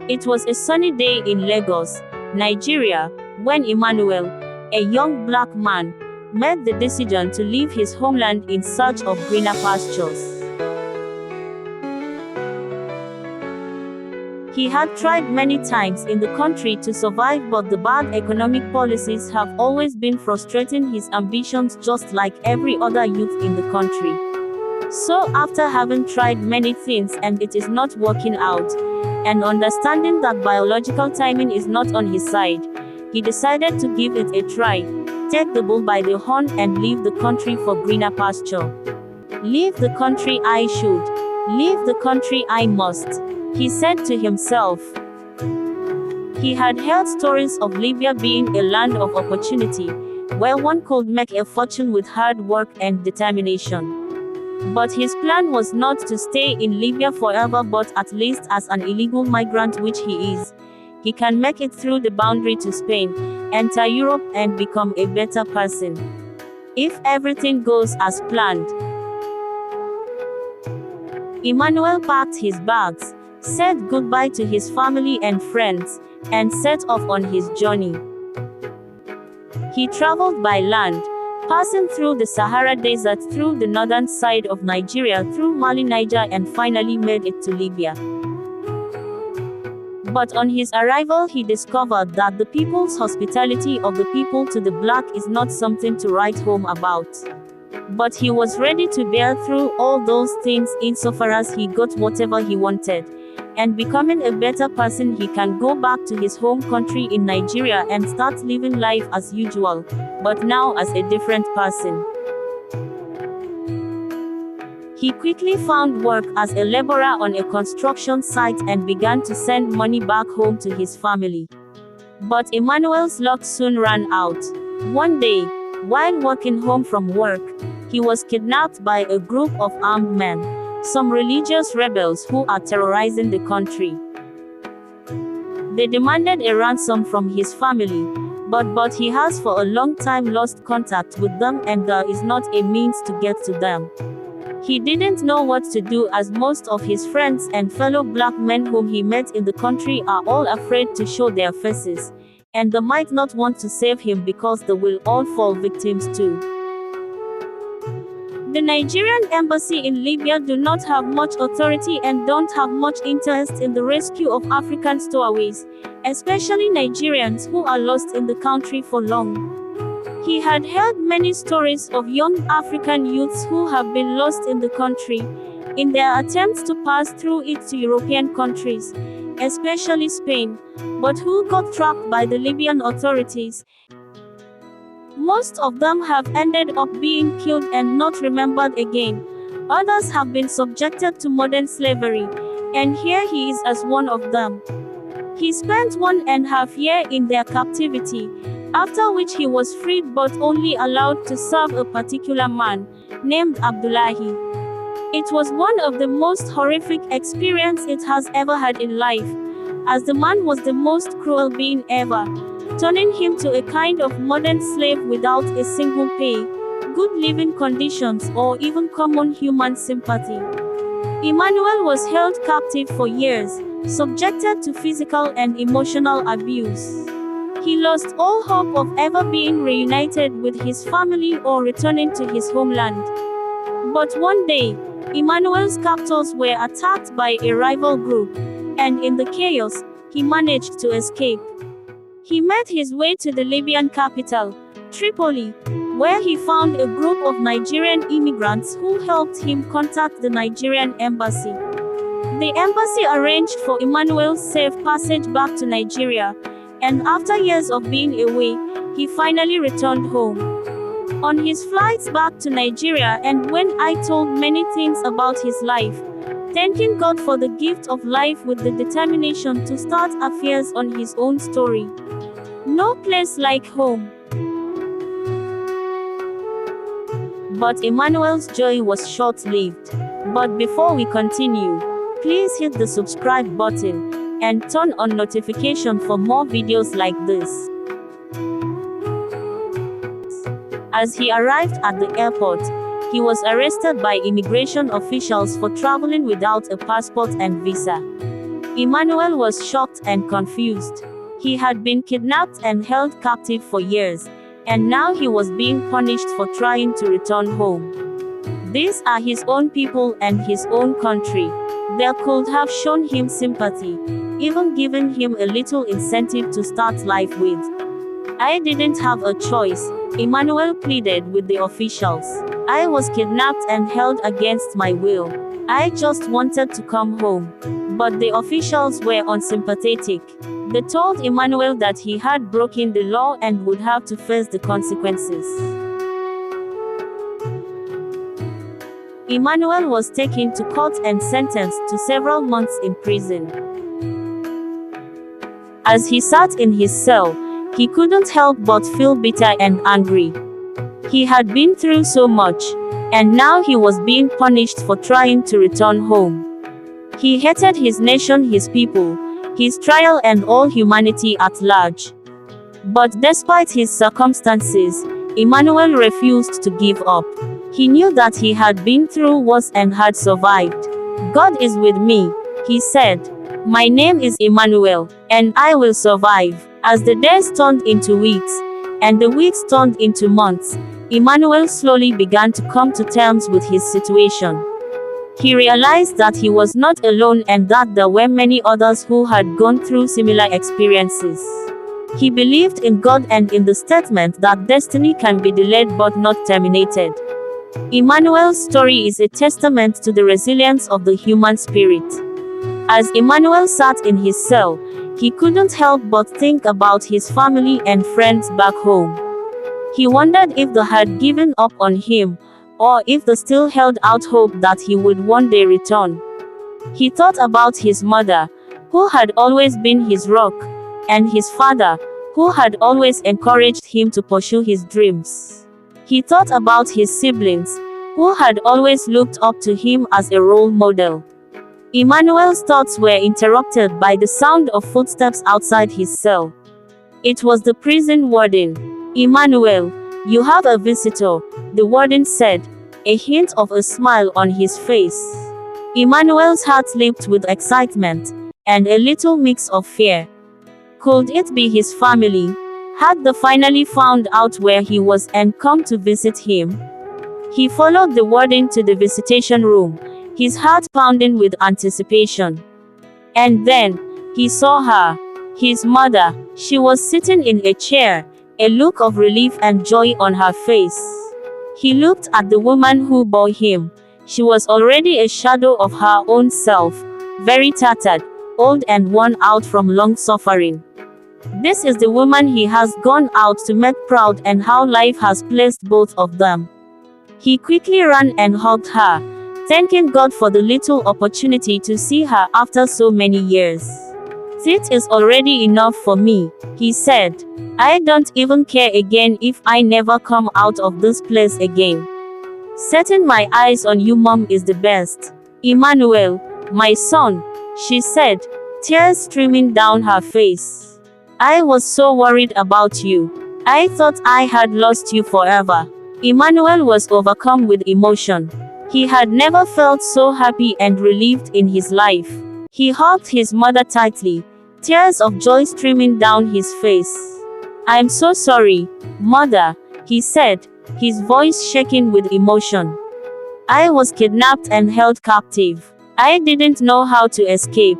It was a sunny day in Lagos, Nigeria, when Emmanuel, a young black man, made the decision to leave his homeland in search of greener pastures. He had tried many times in the country to survive, but the bad economic policies have always been frustrating his ambitions, just like every other youth in the country. So after having tried many things and it is not working out, and understanding that biological timing is not on his side, he decided to give it a try, take the bull by the horn and leave the country for greener pasture. Leave the country I should. Leave the country I must, he said to himself. He had heard stories of Libya being a land of opportunity, where one could make a fortune with hard work and determination. But his plan was not to stay in Libya forever, but at least as an illegal migrant, which he is, he can make it through the boundary to Spain, enter Europe and become a better person. If everything goes as planned. Emmanuel packed his bags, said goodbye to his family and friends, and set off on his journey. He traveled by land, passing through the Sahara Desert, through the northern side of Nigeria, through Mali, Niger, and finally made it to Libya. But on his arrival, he discovered that the people's hospitality of the people to the black is not something to write home about. But he was ready to bear through all those things insofar as he got whatever he wanted. And becoming a better person, he can go back to his home country in Nigeria and start living life as usual, but now as a different person. He quickly found work as a laborer on a construction site and began to send money back home to his family. But Emmanuel's luck soon ran out. One day, while walking home from work, he was kidnapped by a group of armed men, some religious rebels who are terrorizing the country. They demanded a ransom from his family, but he has for a long time lost contact with them and there is not a means to get to them. He didn't know what to do, as most of his friends and fellow black men whom he met in the country are all afraid to show their faces, and they might not want to save him because they will all fall victims too. The Nigerian embassy in Libya do not have much authority and don't have much interest in the rescue of African stowaways, especially Nigerians who are lost in the country for long. He had heard many stories of young African youths who have been lost in the country, in their attempts to pass through it to European countries, especially Spain, but who got trapped by the Libyan authorities. Most of them have ended up being killed and not remembered again. Others have been subjected to modern slavery, and here he is as one of them. He spent 1.5 years in their captivity, after which he was freed but only allowed to serve a particular man, named Abdullahi. It was one of the most horrific experiences it has ever had in life, as the man was the most cruel being ever, turning him to a kind of modern slave without a single pay, good living conditions, or even common human sympathy. Emmanuel was held captive for years, subjected to physical and emotional abuse. He lost all hope of ever being reunited with his family or returning to his homeland. But one day, Emmanuel's captors were attacked by a rival group, and in the chaos, he managed to escape. He made his way to the Libyan capital, Tripoli, where he found a group of Nigerian immigrants who helped him contact the Nigerian embassy. The embassy arranged for Emmanuel's safe passage back to Nigeria, and after years of being away, he finally returned home. On his flights back to Nigeria, and when I told many things about his life, thanking God for the gift of life with the determination to start affairs on his own story. No place like home. But Emmanuel's joy was short-lived. But before we continue, please hit the subscribe button and turn on notification for more videos like this. As he arrived at the airport, he was arrested by immigration officials for traveling without a passport and visa. Emmanuel was shocked and confused. He had been kidnapped and held captive for years, and now he was being punished for trying to return home. These are his own people and his own country. They could have shown him sympathy, even given him a little incentive to start life with. I didn't have a choice, Emmanuel pleaded with the officials. I was kidnapped and held against my will. I just wanted to come home. But the officials were unsympathetic. They told Emmanuel that he had broken the law and would have to face the consequences. Emmanuel was taken to court and sentenced to several months in prison. As he sat in his cell, he couldn't help but feel bitter and angry. He had been through so much, and now he was being punished for trying to return home. He hated his nation, his people, his trial, and all humanity at large. But despite his circumstances, Emmanuel refused to give up. He knew that he had been through worse and had survived. God is with me, he said. My name is Emmanuel, and I will survive. As the days turned into weeks, and the weeks turned into months, Emmanuel slowly began to come to terms with his situation. He realized that he was not alone and that there were many others who had gone through similar experiences. He believed in God and in the statement that destiny can be delayed but not terminated. Emmanuel's story is a testament to the resilience of the human spirit. As Emmanuel sat in his cell, he couldn't help but think about his family and friends back home. He wondered if they had given up on him, or if they still held out hope that he would one day return. He thought about his mother, who had always been his rock, and his father, who had always encouraged him to pursue his dreams. He thought about his siblings, who had always looked up to him as a role model. Emmanuel's thoughts were interrupted by the sound of footsteps outside his cell. It was the prison warden. Emmanuel, you have a visitor, the warden said, a hint of a smile on his face. Emmanuel's heart leaped with excitement, and a little mix of fear. Could it be his family? Had they finally found out where he was and come to visit him? He followed the warden to the visitation room, his heart pounding with anticipation. And then, he saw her, his mother. She was sitting in a chair, a look of relief and joy on her face. He looked at the woman who bore him. She was already a shadow of her own self, very tattered, old and worn out from long suffering. This is the woman he has gone out to make proud and how life has placed both of them. He quickly ran and hugged her, thanking God for the little opportunity to see her after so many years. It is already enough for me, he said. I don't even care again if I never come out of this place again. Setting my eyes on you, Mom, is the best. Emmanuel, my son, she said, tears streaming down her face. I was so worried about you. I thought I had lost you forever. Emmanuel was overcome with emotion. He had never felt so happy and relieved in his life. He hugged his mother tightly, tears of joy streaming down his face. I'm so sorry, Mother, he said, his voice shaking with emotion. I was kidnapped and held captive. I didn't know how to escape.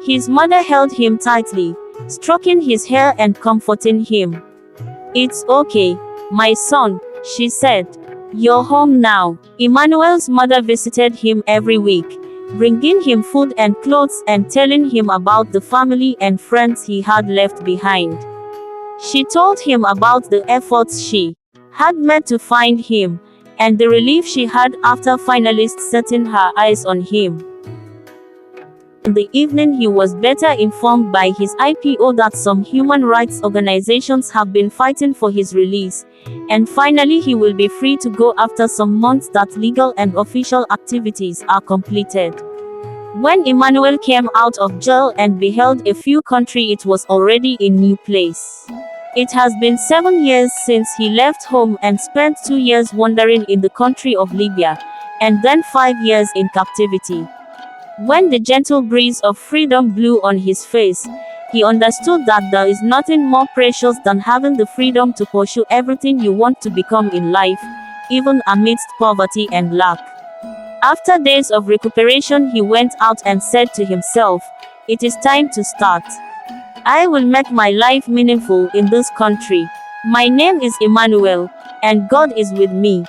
His mother held him tightly, stroking his hair and comforting him. It's okay, my son, she said. You're home now. Emmanuel's mother visited him every week, bringing him food and clothes and telling him about the family and friends he had left behind. She told him about the efforts she had made to find him, and the relief she had after finally setting her eyes on him. In the evening, he was better informed by his IPO that some human rights organizations have been fighting for his release, and finally he will be free to go after some months that legal and official activities are completed. When Emmanuel came out of jail and beheld a few country, it was already a new place. It has been 7 years since he left home and spent 2 years wandering in the country of Libya, and then 5 years in captivity. When the gentle breeze of freedom blew on his face, he understood that there is nothing more precious than having the freedom to pursue everything you want to become in life, even amidst poverty and lack. After days of recuperation, he went out and said to himself, "It is time to start. I will make my life meaningful in this country. My name is Emmanuel, and God is with me."